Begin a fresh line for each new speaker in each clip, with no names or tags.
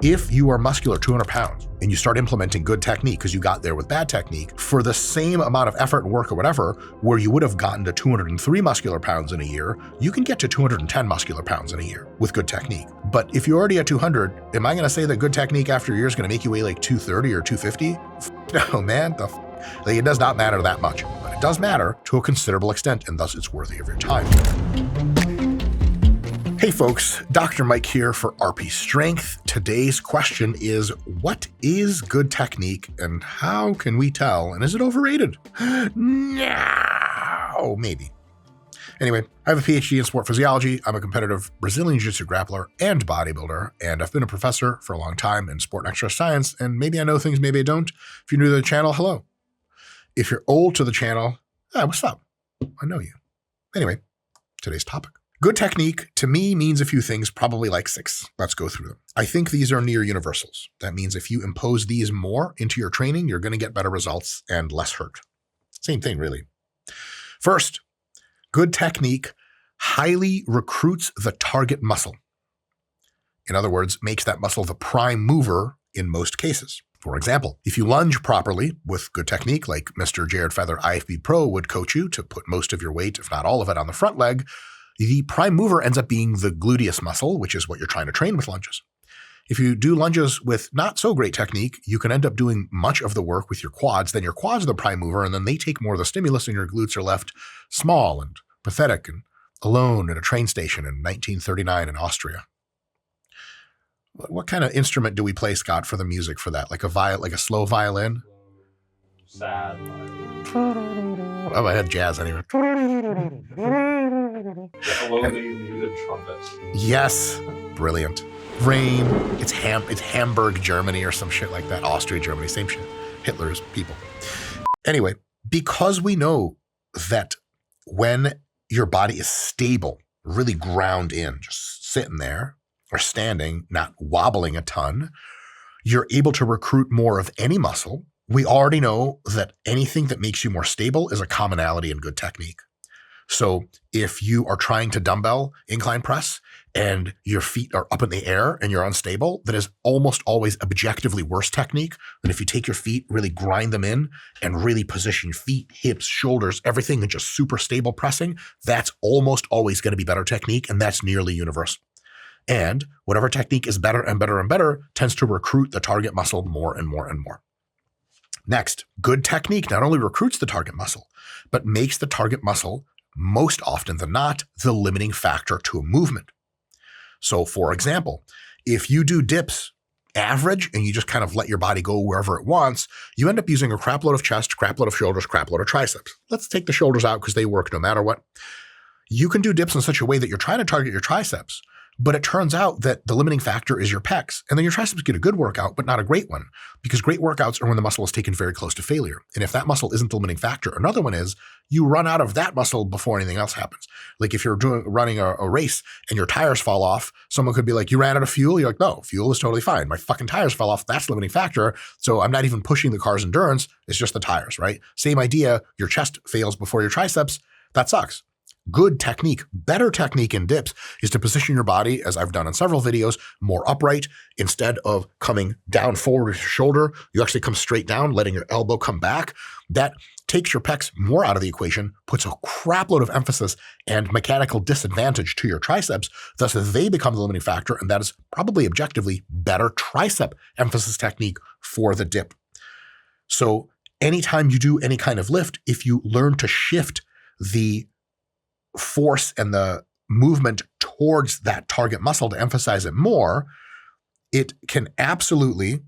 If you are muscular 200 pounds and you start implementing good technique because you got there with bad technique, for the same amount of effort and work or whatever, where you would have gotten to 203 muscular pounds in a year, you can get to 210 muscular pounds in a year with good technique. But if you're already at 200, am I going to say that good technique after a year is going to make you weigh like 230 or 250? No, man. Like, it does not matter that much, but it does matter to a considerable extent, and thus it's worthy of your time. Hey folks, Dr. Mike here for RP Strength. Today's question is, what is good technique and how can we tell? And is it overrated? No, maybe. Anyway, I have a PhD in sport physiology. I'm a competitive Brazilian Jiu-Jitsu grappler and bodybuilder, and I've been a professor for a long time in sport and exercise science, and maybe I know things, maybe I don't. If you're new to the channel, hello. If you're old to the channel, what's up? I know you. Anyway, today's topic. Good technique, to me, means a few things, probably like 6. Let's go through them. I think these are near universals. That means if you impose these more into your training, you're going to get better results and less hurt. Same thing, really. First, good technique highly recruits the target muscle. In other words, makes that muscle the prime mover in most cases. For example, if you lunge properly with good technique, like Mr. Jared Feather IFB Pro would coach you to put most of your weight, if not all of it, on the front leg, the prime mover ends up being the gluteus muscle, which is what you're trying to train with lunges. If you do lunges with not so great technique, you can end up doing much of the work with your quads. Then your quads are the prime mover, and then they take more of the stimulus, and your glutes are left small and pathetic and alone at a train station in 1939 in Austria. What kind of instrument do we play, Scott, for the music for that? Like a slow violin?
Sad violin.
Oh, I had jazz anyway.
Alone they needed trumpet.
Yes, brilliant. Rain. It's Hamburg, Germany, or some shit like that. Austria, Germany, same shit. Hitler's people. Anyway, because we know that when your body is stable, really ground in, just sitting there or standing, not wobbling a ton, you're able to recruit more of any muscle. We already know that anything that makes you more stable is a commonality in good technique. So if you are trying to dumbbell incline press and your feet are up in the air and you're unstable, that is almost always objectively worse technique than if you take your feet, really grind them in and really position feet, hips, shoulders, everything in just super stable pressing. That's almost always going to be better technique, and that's nearly universal. And whatever technique is better and better and better tends to recruit the target muscle more and more and more. Next, good technique not only recruits the target muscle, but makes the target muscle, most often than not, the limiting factor to a movement. So for example, if you do dips average and you just kind of let your body go wherever it wants, you end up using a crap load of chest, crap load of shoulders, crap load of triceps. Let's take the shoulders out because they work no matter what. You can do dips in such a way that you're trying to target your triceps, but it turns out that the limiting factor is your pecs. And then your triceps get a good workout, but not a great one, because great workouts are when the muscle is taken very close to failure. And if that muscle isn't the limiting factor, another one is you run out of that muscle before anything else happens. Like if you're running a race and your tires fall off, someone could be like, you ran out of fuel? You're like, no, fuel is totally fine. My fucking tires fell off. That's the limiting factor. So I'm not even pushing the car's endurance. It's just the tires, right? Same idea. Your chest fails before your triceps. That sucks. Good technique, better technique in dips is to position your body, as I've done in several videos, more upright. Instead of coming down forward with your shoulder, you actually come straight down, letting your elbow come back. That takes your pecs more out of the equation, puts a crap load of emphasis and mechanical disadvantage to your triceps, thus they become the limiting factor, and that is probably objectively better tricep emphasis technique for the dip. So anytime you do any kind of lift, if you learn to shift the force and the movement towards that target muscle to emphasize it more, it can absolutely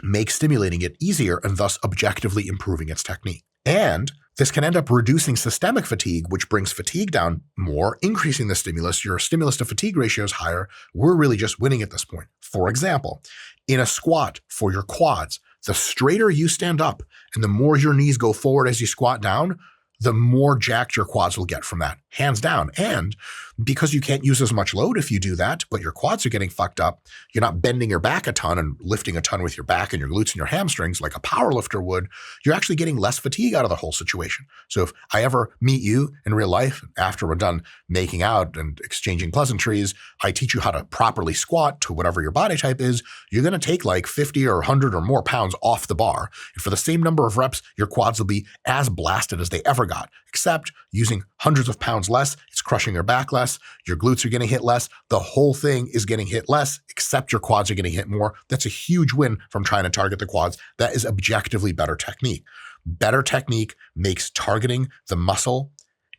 make stimulating it easier and thus objectively improving its technique. And this can end up reducing systemic fatigue, which brings fatigue down more, increasing the stimulus. Your stimulus to fatigue ratio is higher. We're really just winning at this point. For example, in a squat for your quads, the straighter you stand up and the more your knees go forward as you squat down, the more jacked your quads will get from that, hands down. And because you can't use as much load if you do that, but your quads are getting fucked up. You're not bending your back a ton and lifting a ton with your back and your glutes and your hamstrings like a power lifter would. You're actually getting less fatigue out of the whole situation. So if I ever meet you in real life, after we're done making out and exchanging pleasantries, I teach you how to properly squat to whatever your body type is, you're going to take like 50 or 100 or more pounds off the bar. And for the same number of reps, your quads will be as blasted as they ever got, except using hundreds of pounds less, it's crushing your back less, your glutes are getting hit less, the whole thing is getting hit less, except your quads are getting hit more. That's a huge win from trying to target the quads. That is objectively better technique. Better technique makes targeting the muscle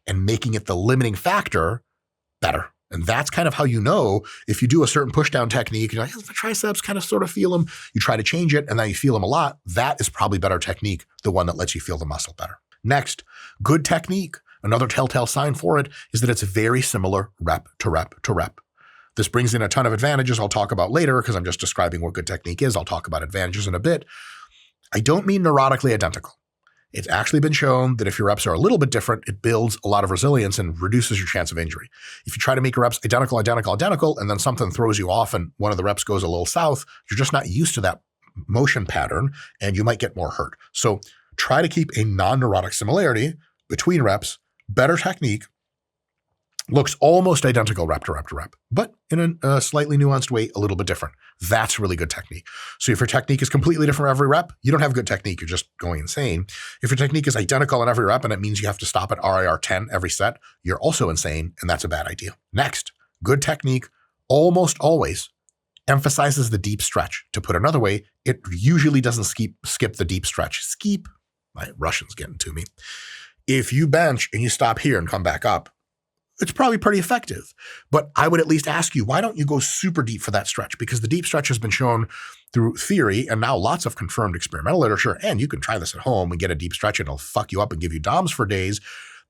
and making it the limiting factor better. And that's kind of how you know if you do a certain push-down technique, you're like, the triceps kind of sort of feel them. You try to change it, and then you feel them a lot. That is probably better technique, the one that lets you feel the muscle better. Next, good technique. Another telltale sign for it is that it's very similar rep to rep to rep. This brings in a ton of advantages I'll talk about later because I'm just describing what good technique is. I'll talk about advantages in a bit. I don't mean neurotically identical. It's actually been shown that if your reps are a little bit different, it builds a lot of resilience and reduces your chance of injury. If you try to make your reps identical, and then something throws you off and one of the reps goes a little south, you're just not used to that motion pattern and you might get more hurt. So try to keep a non-neurotic similarity between reps. Better technique looks almost identical rep to rep to rep, but in a slightly nuanced way, a little bit different. That's really good technique. So if your technique is completely different every rep, you don't have good technique. You're just going insane. If your technique is identical in every rep and it means you have to stop at RIR 10 every set, you're also insane, and that's a bad idea. Next, good technique almost always emphasizes the deep stretch. To put another way, it usually doesn't skip the deep stretch. Skeep, my Russian's getting to me. If you bench and you stop here and come back up, it's probably pretty effective. But I would at least ask you, why don't you go super deep for that stretch? Because the deep stretch has been shown through theory and now lots of confirmed experimental literature, and you can try this at home and get a deep stretch and it'll fuck you up and give you DOMs for days.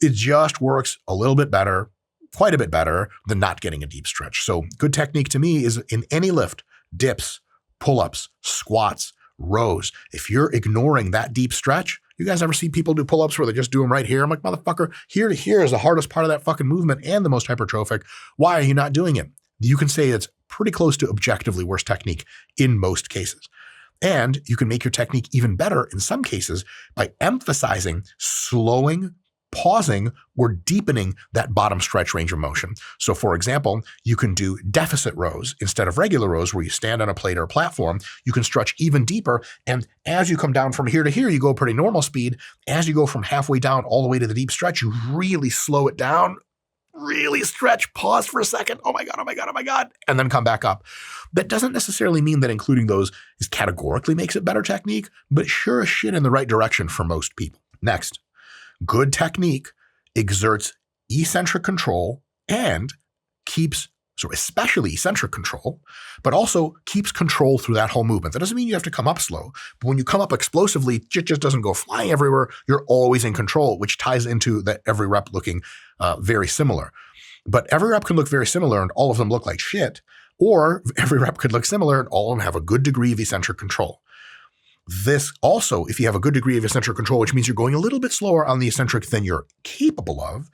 It just works a little bit better, quite a bit better than not getting a deep stretch. So good technique to me is in any lift, dips, pull-ups, squats, rows. If you're ignoring that deep stretch, you guys ever see people do pull-ups where they just do them right here? I'm like, motherfucker, here to here is the hardest part of that fucking movement and the most hypertrophic. Why are you not doing it? You can say it's pretty close to objectively worse technique in most cases. And you can make your technique even better in some cases by emphasizing slowing, pausing, or deepening that bottom stretch range of motion. So for example, you can do deficit rows instead of regular rows where you stand on a plate or a platform. You can stretch even deeper. And as you come down from here to here, you go pretty normal speed. As you go from halfway down all the way to the deep stretch, you really slow it down, really stretch, pause for a second. Oh my God, oh my God, oh my God. And then come back up. That doesn't necessarily mean that including those is categorically makes it better technique, but sure as shit in the right direction for most people. Next. Good technique exerts eccentric control and keeps, so especially eccentric control, but also keeps control through that whole movement. That doesn't mean you have to come up slow, but when you come up explosively, it just doesn't go flying everywhere. You're always in control, which ties into that every rep looking very similar. But every rep can look very similar and all of them look like shit, or every rep could look similar and all of them have a good degree of eccentric control. This also, if you have a good degree of eccentric control, which means you're going a little bit slower on the eccentric than you're capable of,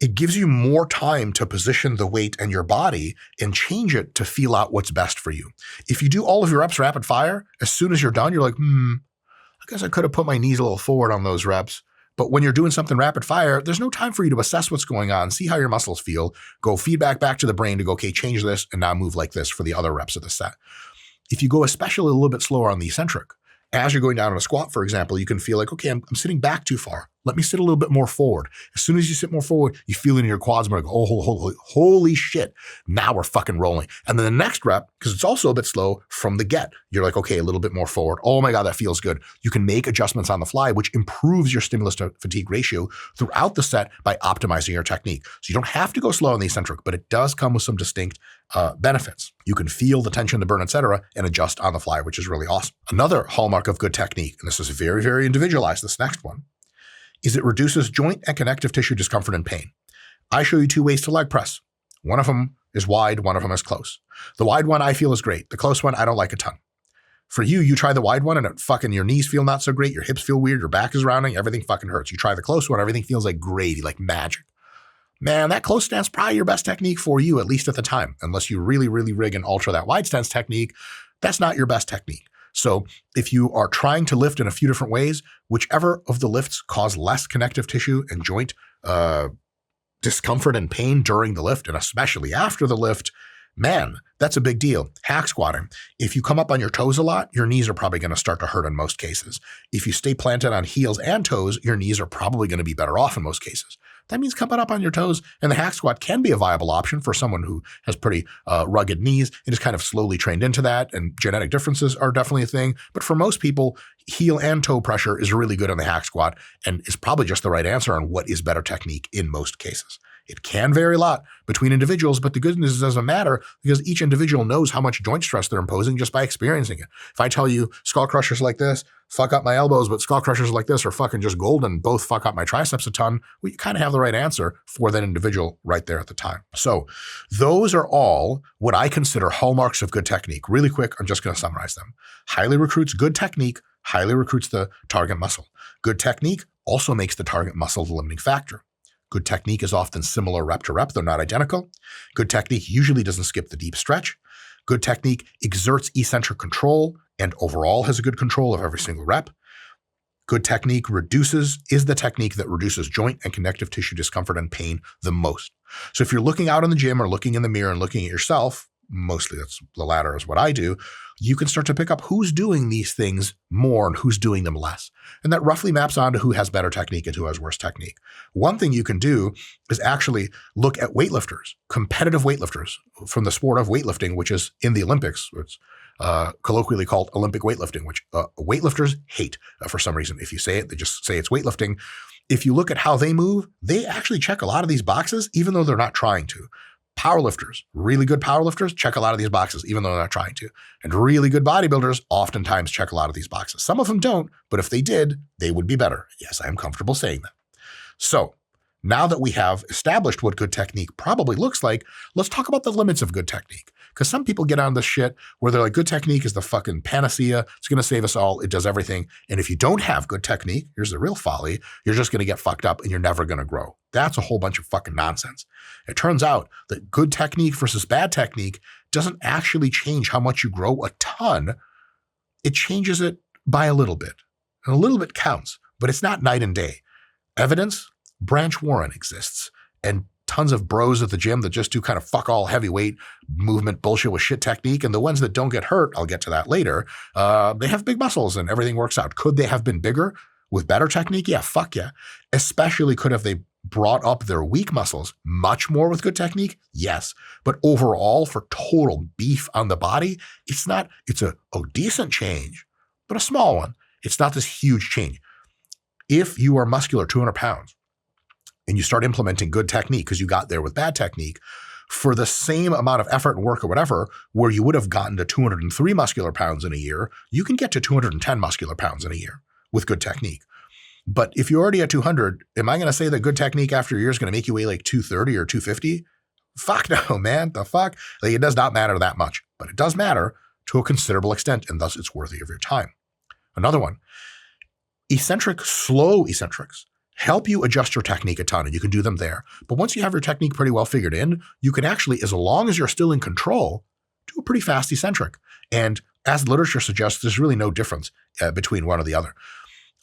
it gives you more time to position the weight and your body and change it to feel out what's best for you. If you do all of your reps rapid fire, as soon as you're done, you're like, I guess I could have put my knees a little forward on those reps. But when you're doing something rapid fire, there's no time for you to assess what's going on, see how your muscles feel, go feedback back to the brain to go, okay, change this and now move like this for the other reps of the set. If you go especially a little bit slower on the eccentric, as you're going down in a squat, for example, you can feel like, okay, I'm sitting back too far. Let me sit a little bit more forward. As soon as you sit more forward, you feel it in your quads more like, oh, holy shit. Now we're fucking rolling. And then the next rep, because it's also a bit slow from the get, you're like, okay, a little bit more forward. Oh my God, that feels good. You can make adjustments on the fly, which improves your stimulus to fatigue ratio throughout the set by optimizing your technique. So you don't have to go slow on the eccentric, but it does come with some distinct benefits. You can feel the tension, the burn, etc., and adjust on the fly, which is really awesome. Another hallmark of good technique, and this is very, very individualized, this next one, is it reduces joint and connective tissue discomfort and pain. I show you two ways to leg press. One of them is wide, one of them is close. The wide one I feel is great. The close one I don't like a ton. For you try the wide one and it fucking your knees feel not so great, your hips feel weird, your back is rounding, everything fucking hurts. You try the close one, everything feels like gravy, like magic. man, that close stance probably your best technique for you, at least at the time, unless you really, really rig and alter that wide stance technique. That's not your best technique. So if you are trying to lift in a few different ways, whichever of the lifts cause less connective tissue and joint discomfort and pain during the lift, and especially after the lift, man, that's a big deal. Hack squatting. If you come up on your toes a lot, your knees are probably going to start to hurt in most cases. If you stay planted on heels and toes, your knees are probably going to be better off in most cases. That means coming up on your toes, and the hack squat can be a viable option for someone who has pretty rugged knees and is kind of slowly trained into that, and genetic differences are definitely a thing. But for most people, heel and toe pressure is really good on the hack squat and is probably just the right answer on what is better technique in most cases. It can vary a lot between individuals, but the good news is it doesn't matter because each individual knows how much joint stress they're imposing just by experiencing it. If I tell you skull crushers like this fuck up my elbows, but skull crushers like this are fucking just golden, both fuck up my triceps a ton, well, you kind of have the right answer for that individual right there at the time. So those are all what I consider hallmarks of good technique. Really quick, I'm just going to summarize them. Highly recruits good technique, highly recruits the target muscle. Good technique also makes the target muscle the limiting factor. Good technique is often similar rep to rep, though not identical. Good technique usually doesn't skip the deep stretch. Good technique exerts eccentric control and overall has a good control of every single rep. Good technique is the technique that reduces joint and connective tissue discomfort and pain the most. So if you're looking out in the gym or looking in the mirror and looking at yourself, mostly that's the latter is what I do, you can start to pick up who's doing these things more and who's doing them less. And that roughly maps onto who has better technique and who has worse technique. One thing you can do is actually look at weightlifters, competitive weightlifters from the sport of weightlifting, which is in the Olympics. It's colloquially called Olympic weightlifting, which weightlifters hate for some reason. If you say it, they just say it's weightlifting. If you look at how they move, they actually check a lot of these boxes, even though they're not trying to. Powerlifters, really good powerlifters, check a lot of these boxes, even though they're not trying to. And really good bodybuilders oftentimes check a lot of these boxes. Some of them don't, but if they did, they would be better. Yes, I am comfortable saying that. So now that we have established what good technique probably looks like, let's talk about the limits of good technique. Because some people get on this shit where they're like, good technique is the fucking panacea. It's going to save us all. It does everything. And if you don't have good technique, here's the real folly, you're just going to get fucked up and you're never going to grow. That's a whole bunch of fucking nonsense. It turns out that good technique versus bad technique doesn't actually change how much you grow a ton. It changes it by a little bit. And a little bit counts, but it's not night and day. Evidence? Branch Warren exists. And tons of bros at the gym that just do kind of fuck all heavyweight movement bullshit with shit technique. And the ones that don't get hurt, I'll get to that later, they have big muscles and everything works out. Could they have been bigger with better technique? Yeah, fuck yeah. Especially could have they brought up their weak muscles much more with good technique? Yes. But overall, for total beef on the body, it's a decent change, but a small one. It's not this huge change. If you are muscular, 200 pounds, and you start implementing good technique because you got there with bad technique, for the same amount of effort and work or whatever, where you would have gotten to 203 muscular pounds in a year, you can get to 210 muscular pounds in a year with good technique. But if you're already at 200, am I going to say that good technique after a year is going to make you weigh like 230 or 250? Fuck no, man. The fuck? Like, it does not matter that much, but it does matter to a considerable extent, and thus it's worthy of your time. Another one, slow eccentrics help you adjust your technique a ton, and you can do them there. But once you have your technique pretty well figured in, you can actually, as long as you're still in control, do a pretty fast eccentric. And as the literature suggests, there's really no difference between one or the other.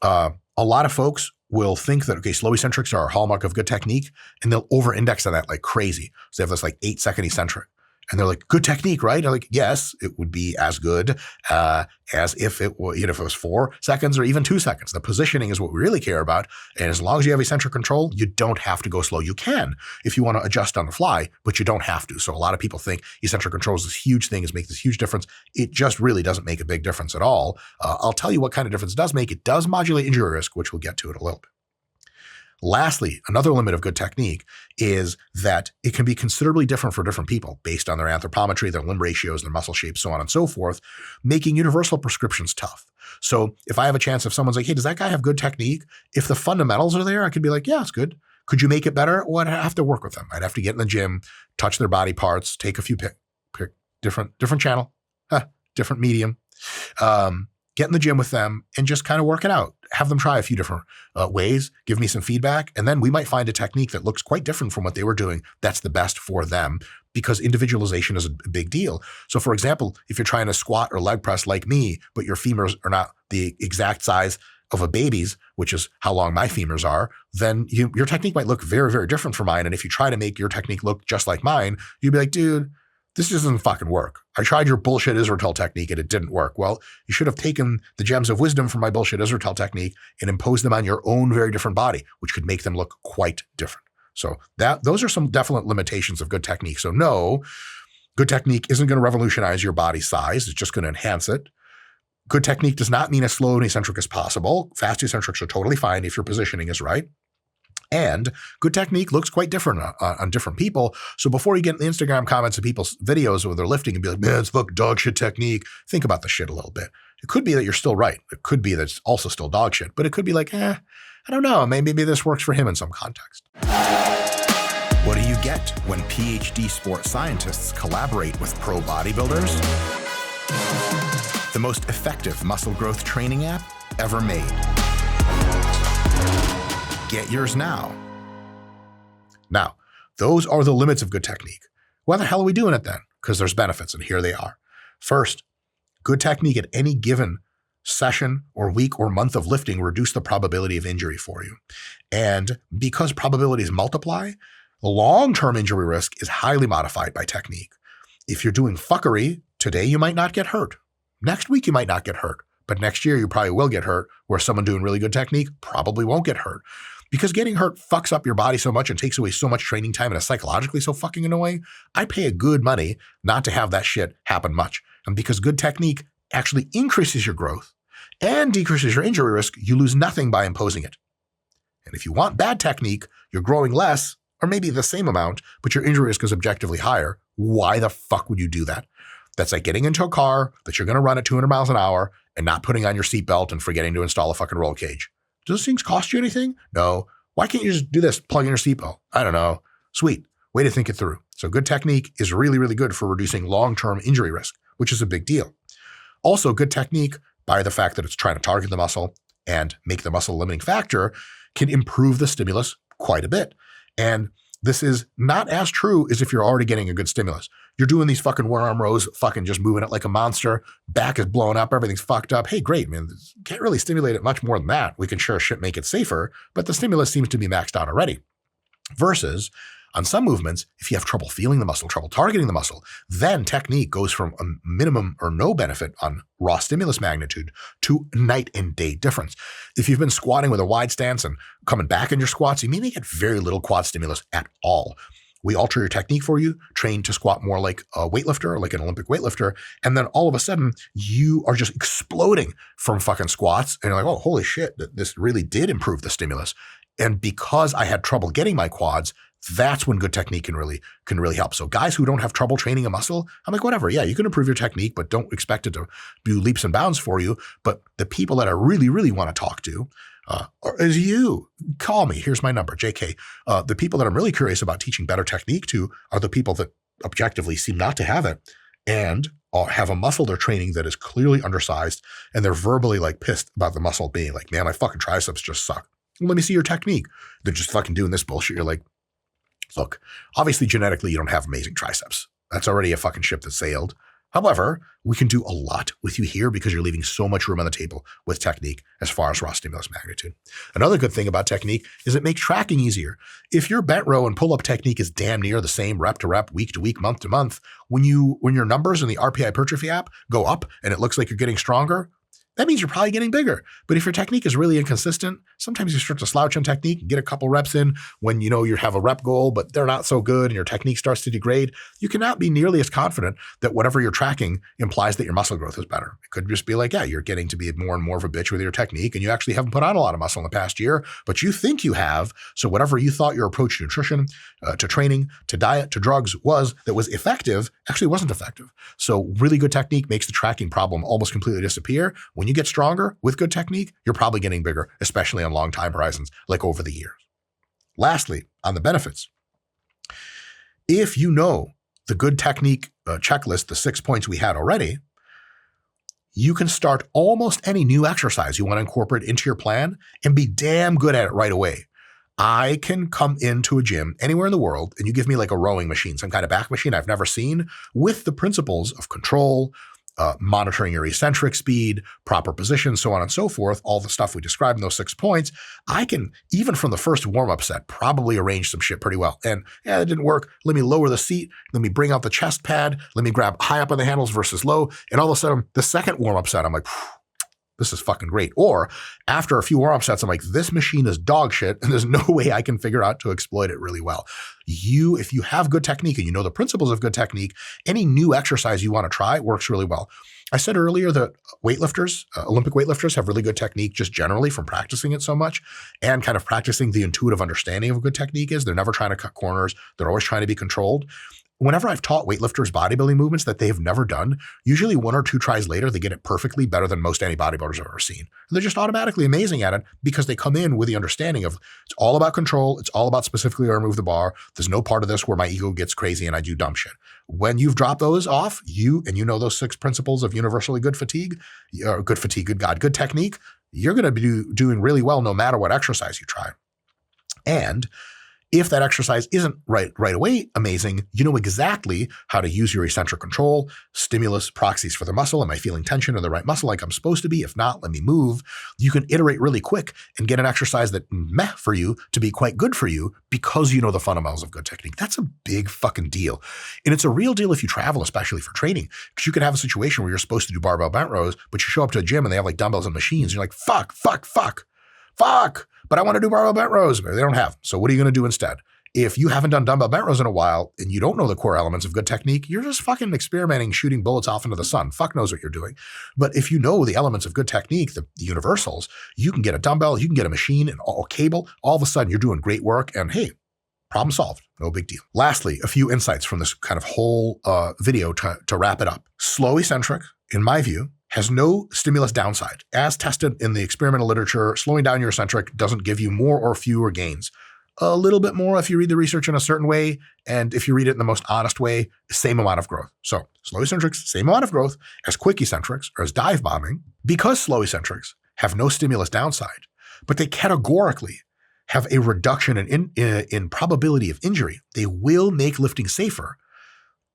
A lot of folks will think that, okay, slow eccentrics are a hallmark of good technique, and they'll over-index on that like crazy. So they have this like 8-second eccentric. And they're like, good technique, right? I'm like, yes, it would be as good as if it was 4 seconds or even 2 seconds. The positioning is what we really care about. And as long as you have eccentric control, you don't have to go slow. You can if you want to adjust on the fly, but you don't have to. So a lot of people think eccentric control is this huge thing, is make this huge difference. It just really doesn't make a big difference at all. I'll tell you what kind of difference it does make. It does modulate injury risk, which we'll get to in a little bit. Lastly, another limit of good technique is that it can be considerably different for different people based on their anthropometry, their limb ratios, their muscle shapes, so on and so forth, making universal prescriptions tough. So if I have a chance, if someone's like, hey, does that guy have good technique? If the fundamentals are there, I could be like, yeah, it's good. Could you make it better? Well, I'd have to work with them. I'd have to get in the gym, touch their body parts, take a few pick different channel, different medium, get in the gym with them and just kind of work it out. Have them try a few different ways, give me some feedback, and then we might find a technique that looks quite different from what they were doing that's the best for them, because individualization is a big deal. So for example, if you're trying to squat or leg press like me, but your femurs are not the exact size of a baby's, which is how long my femurs are, then your technique might look very, very different from mine. And if you try to make your technique look just like mine, you'd be like, dude, this doesn't fucking work. I tried your bullshit Israel technique and it didn't work. Well, you should have taken the gems of wisdom from my bullshit Israel technique and imposed them on your own very different body, which could make them look quite different. So those are some definite limitations of good technique. So no, good technique isn't going to revolutionize your body size. It's just going to enhance it. Good technique does not mean as slow and eccentric as possible. Fast eccentrics are totally fine if your positioning is right. And good technique looks quite different on different people. So before you get in the Instagram comments of people's videos where they're lifting and be like, man, it's fucking dog shit technique, think about the shit a little bit. It could be that you're still right. It could be that it's also still dog shit, but it could be like, I don't know, maybe this works for him in some context.
What do you get when PhD sports scientists collaborate with pro bodybuilders? The most effective muscle growth training app ever made. Get yours now.
Now, those are the limits of good technique. Why the hell are we doing it then? Because there's benefits, and here they are. First, good technique at any given session or week or month of lifting reduce the probability of injury for you. And because probabilities multiply, the long-term injury risk is highly modified by technique. If you're doing fuckery, today you might not get hurt. Next week you might not get hurt. But next year you probably will get hurt, where someone doing really good technique probably won't get hurt. Because getting hurt fucks up your body so much and takes away so much training time and is psychologically so fucking annoying, I pay a good money not to have that shit happen much. And because good technique actually increases your growth and decreases your injury risk, you lose nothing by imposing it. And if you want bad technique, you're growing less, or maybe the same amount, but your injury risk is objectively higher. Why the fuck would you do that? That's like getting into a car that you're going to run at 200 miles an hour and not putting on your seatbelt and forgetting to install a fucking roll cage. Do those things cost you anything? No. Why can't you just do this, plug in your seatbelt? I don't know. Sweet. Way to think it through. So good technique is really, really good for reducing long-term injury risk, which is a big deal. Also, good technique, by the fact that it's trying to target the muscle and make the muscle a limiting factor, can improve the stimulus quite a bit. And this is not as true as if you're already getting a good stimulus. You're doing these fucking one arm rows, fucking just moving it like a monster. Back is blowing up. Everything's fucked up. Hey, great, man. Can't really stimulate it much more than that. We can sure shit make it safer, but the stimulus seems to be maxed out already. Versus on some movements, if you have trouble feeling the muscle, trouble targeting the muscle, then technique goes from a minimum or no benefit on raw stimulus magnitude to night and day difference. If you've been squatting with a wide stance and coming back in your squats, you may get very little quad stimulus at all. We alter your technique for you, train to squat more like a weightlifter, like an Olympic weightlifter, and then all of a sudden you are just exploding from fucking squats, and you're like, oh, holy shit, this really did improve the stimulus. And because I had trouble getting my quads, that's when good technique can really help. So guys who don't have trouble training a muscle, I'm like, whatever. Yeah, you can improve your technique, but don't expect it to do leaps and bounds for you. But the people that I really, really want to talk to is you. Call me. Here's my number, JK. The people that I'm really curious about teaching better technique to are the people that objectively seem not to have it and have a muscle they're training that is clearly undersized, and they're verbally like pissed about the muscle being like, man, my fucking triceps just suck. Well, let me see your technique. They're just fucking doing this bullshit. You're like, look, obviously genetically you don't have amazing triceps. That's already a fucking ship that sailed. However, we can do a lot with you here because you're leaving so much room on the table with technique as far as raw stimulus magnitude. Another good thing about technique is it makes tracking easier. If your bent row and pull-up technique is damn near the same rep to rep, week to week, month to month, when your numbers in the RPI Hypertrophy app go up and it looks like you're getting stronger, that means you're probably getting bigger. But if your technique is really inconsistent, sometimes you start to slouch on technique and get a couple reps in when you know you have a rep goal, but they're not so good and your technique starts to degrade. You cannot be nearly as confident that whatever you're tracking implies that your muscle growth is better. It could just be like, yeah, you're getting to be more and more of a bitch with your technique and you actually haven't put on a lot of muscle in the past year, but you think you have. So whatever you thought your approach to nutrition, to training, to diet, to drugs that was effective, actually wasn't effective. So really good technique makes the tracking problem almost completely disappear. When you get stronger with good technique, you're probably getting bigger, especially on long time horizons, like over the years. Lastly, on the benefits, if you know the good technique checklist, the 6 points we had already, you can start almost any new exercise you want to incorporate into your plan and be damn good at it right away. I can come into a gym anywhere in the world and you give me like a rowing machine, some kind of back machine I've never seen, with the principles of control, monitoring your eccentric speed, proper position, so on and so forth, all the stuff we described in those 6 points. I can, even from the first warm-up set, probably arrange some shit pretty well. And yeah, that didn't work. Let me lower the seat. Let me bring out the chest pad. Let me grab high up on the handles versus low. And all of a sudden, the second warm-up set, I'm like, this is fucking great. Or after a few warm-up sets, I'm like, this machine is dog shit and there's no way I can figure out to exploit it really well. If you have good technique and you know the principles of good technique, any new exercise you want to try works really well. I said earlier that weightlifters, Olympic weightlifters have really good technique just generally from practicing it so much and kind of practicing the intuitive understanding of what good technique is. They're never trying to cut corners. They're always trying to be controlled. Whenever I've taught weightlifters bodybuilding movements that they have never done, usually 1 or 2 tries later, they get it perfectly better than most any bodybuilders I've ever seen. And they're just automatically amazing at it because they come in with the understanding of it's all about control. It's all about specifically where I move the bar. There's no part of this where my ego gets crazy and I do dumb shit. When you've dropped those off, you know those 6 principles of universally good good technique, you're going to be doing really well no matter what exercise you try. And if that exercise isn't right away amazing, you know exactly how to use your eccentric control, stimulus, proxies for the muscle. Am I feeling tension in the right muscle like I'm supposed to be? If not, let me move. You can iterate really quick and get an exercise that meh for you to be quite good for you because you know the fundamentals of good technique. That's a big fucking deal. And it's a real deal if you travel, especially for training, because you could have a situation where you're supposed to do barbell bent rows, but you show up to a gym and they have like dumbbells and machines. And you're like, fuck. But I want to do barbell bent rows. They don't have them. So what are you going to do instead? If you haven't done dumbbell bent rows in a while and you don't know the core elements of good technique, you're just fucking experimenting, shooting bullets off into the sun. Fuck knows what you're doing. But if you know the elements of good technique, the universals, you can get a dumbbell, you can get a machine and a cable. All of a sudden you're doing great work and hey, problem solved. No big deal. Lastly, a few insights from this kind of whole video to wrap it up. Slow eccentric, in my view, has no stimulus downside. As tested in the experimental literature, slowing down your eccentric doesn't give you more or fewer gains. A little bit more if you read the research in a certain way, and if you read it in the most honest way, same amount of growth. So slow eccentrics, same amount of growth as quick eccentrics or as dive bombing, because slow eccentrics have no stimulus downside, but they categorically have a reduction in probability of injury. They will make lifting safer.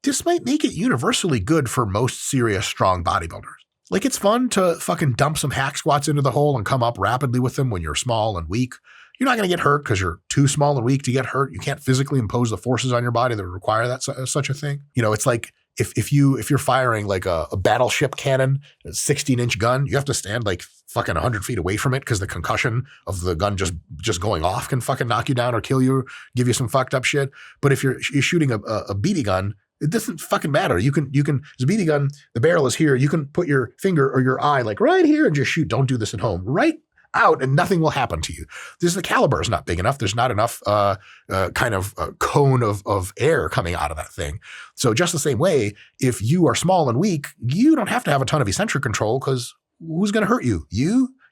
This might make it universally good for most serious, strong bodybuilders. Like it's fun to fucking dump some hack squats into the hole and come up rapidly with them when you're small and weak. You're not going to get hurt because you're too small and weak to get hurt. You can't physically impose the forces on your body that require that such a thing. You know, it's like if you're firing like a battleship cannon, a 16-inch gun, you have to stand like fucking 100 feet away from it because the concussion of the gun just going off can fucking knock you down or kill you, or give you some fucked up shit. But if you're shooting a BB gun, it doesn't fucking matter. You can, it's a BB gun, the barrel is here. You can put your finger or your eye like right here and just shoot. Don't do this at home. Right out and nothing will happen to you. The caliber is not big enough. There's not enough cone of air coming out of that thing. So just the same way, if you are small and weak, you don't have to have a ton of eccentric control because who's going to hurt you?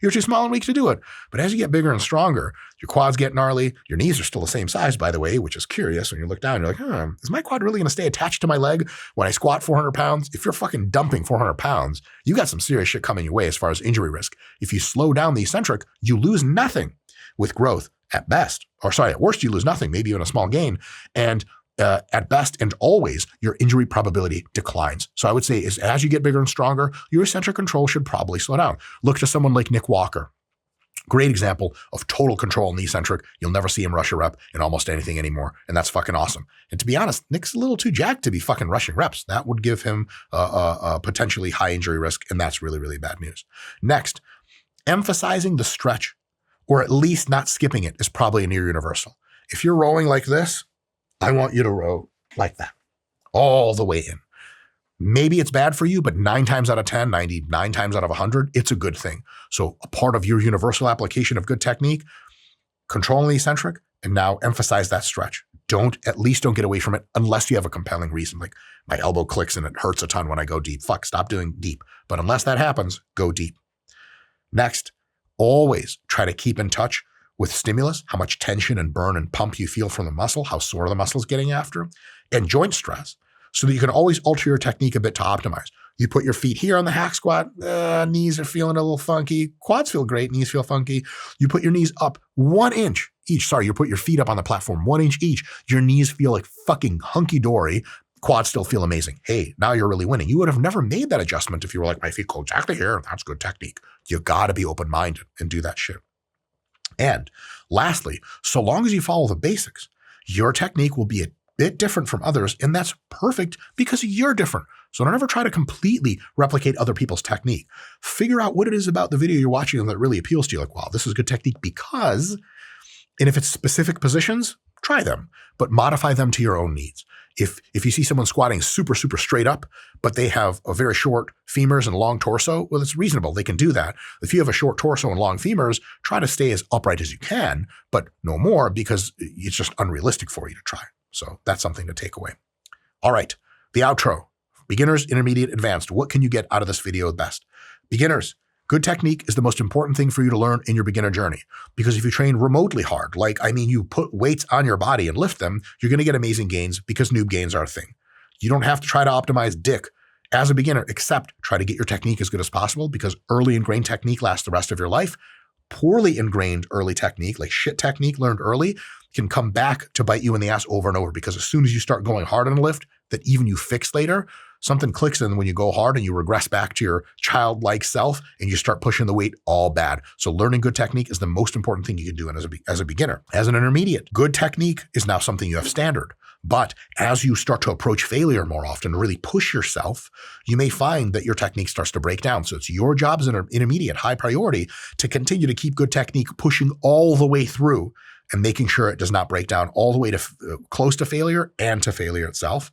You're too small and weak to do it. But as you get bigger and stronger, your quads get gnarly. Your knees are still the same size, by the way, which is curious. When you look down, you're like, is my quad really going to stay attached to my leg when I squat 400 pounds? If you're fucking dumping 400 pounds, you got some serious shit coming your way as far as injury risk. If you slow down the eccentric, you lose nothing with growth at best. At worst, you lose nothing, maybe even a small gain. And at best and always, your injury probability declines. So I would say as you get bigger and stronger, your eccentric control should probably slow down. Look to someone like Nick Walker. Great example of total control in the eccentric. You'll never see him rush a rep in almost anything anymore. And that's fucking awesome. And to be honest, Nick's a little too jacked to be fucking rushing reps. That would give him a potentially high injury risk. And that's really, really bad news. Next, emphasizing the stretch, or at least not skipping it, is probably a near universal. If you're rowing like this, I want you to row like that, all the way in. Maybe it's bad for you, but 9 times out of 10, 99 times out of 100, it's a good thing. So a part of your universal application of good technique, controlling the eccentric, and now emphasize that stretch. At least don't get away from it unless you have a compelling reason. Like my elbow clicks and it hurts a ton when I go deep. Fuck, stop doing deep. But unless that happens, go deep. Next, always try to keep in touch with stimulus, how much tension and burn and pump you feel from the muscle, how sore the muscle is getting after, and joint stress, so that you can always alter your technique a bit to optimize. You put your feet here on the hack squat, knees are feeling a little funky. Quads feel great, knees feel funky. You put your knees up 1 inch each. Sorry, you put your feet up on the platform 1 inch each. Your knees feel like fucking hunky-dory. Quads still feel amazing. Hey, now you're really winning. You would have never made that adjustment if you were like, my feet go exactly here. That's good technique. You gotta be open-minded and do that shit. And lastly, so long as you follow the basics, your technique will be a bit different from others, and that's perfect because you're different. So don't ever try to completely replicate other people's technique. Figure out what it is about the video you're watching that really appeals to you. Like, wow, this is good technique because, and if it's specific positions, try them, but modify them to your own needs. If you see someone squatting super, super straight up, but they have a very short femurs and long torso, well, it's reasonable. They can do that. If you have a short torso and long femurs, try to stay as upright as you can, but no more because it's just unrealistic for you to try. So that's something to take away. All right, the outro. Beginners, intermediate, advanced. What can you get out of this video best? Beginners, good technique is the most important thing for you to learn in your beginner journey. Because if you train remotely hard, you put weights on your body and lift them, you're going to get amazing gains because noob gains are a thing. You don't have to try to optimize dick as a beginner, except try to get your technique as good as possible because early ingrained technique lasts the rest of your life. Poorly ingrained early technique, like shit technique learned early, can come back to bite you in the ass over and over because as soon as you start going hard on a lift that even you fix later, something clicks in when you go hard and you regress back to your childlike self and you start pushing the weight all bad. So learning good technique is the most important thing you can do as a beginner. As an intermediate, good technique is now something you have standard. But as you start to approach failure more often, really push yourself, you may find that your technique starts to break down. So it's your job as an intermediate, high priority, to continue to keep good technique pushing all the way through and making sure it does not break down all the way to close to failure and to failure itself.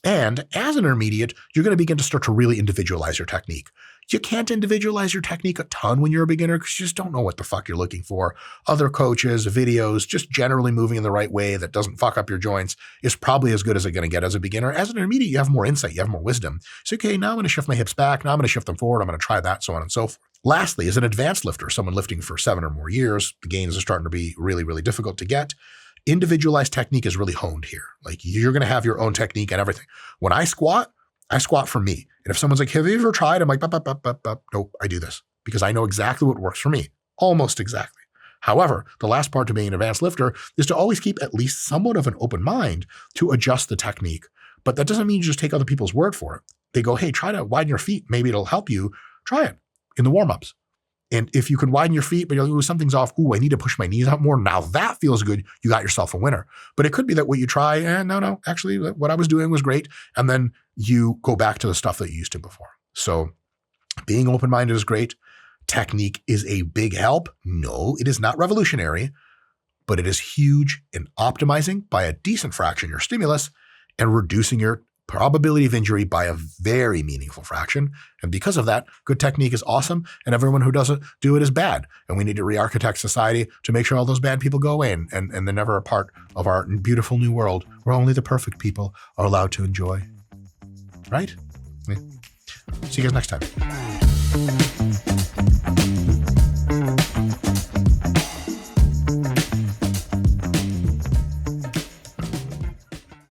And as an intermediate, you're going to begin to start to really individualize your technique. You can't individualize your technique a ton when you're a beginner because you just don't know what the fuck you're looking for. Other coaches, videos, just generally moving in the right way that doesn't fuck up your joints is probably as good as it's going to get as a beginner. As an intermediate, you have more insight, you have more wisdom. So, okay, now I'm going to shift my hips back. Now I'm going to shift them forward. I'm going to try that, so on and so forth. Lastly, as an advanced lifter, someone lifting for 7 or more years, the gains are starting to be really, really difficult to get. Individualized technique is really honed here. Like you're going to have your own technique and everything. When I squat for me. And if someone's like, have you ever tried? I'm like, nope, I do this because I know exactly what works for me. Almost exactly. However, the last part to being an advanced lifter is to always keep at least somewhat of an open mind to adjust the technique. But that doesn't mean you just take other people's word for it. They go, hey, try to widen your feet. Maybe it'll help you. Try it in the warm-ups. And if you can widen your feet, but you're like, ooh, something's off. Ooh, I need to push my knees out more. Now that feels good. You got yourself a winner. But it could be that what you try, no, actually what I was doing was great. And then you go back to the stuff that you used to before. So being open-minded is great. Technique is a big help. No, it is not revolutionary, but it is huge in optimizing by a decent fraction your stimulus and reducing your probability of injury by a very meaningful fraction. And because of that, good technique is awesome, and everyone who doesn't do it is bad. And we need to re-architect society to make sure all those bad people go away and they're never a part of our beautiful new world where only the perfect people are allowed to enjoy. Right? Yeah. See you guys next time.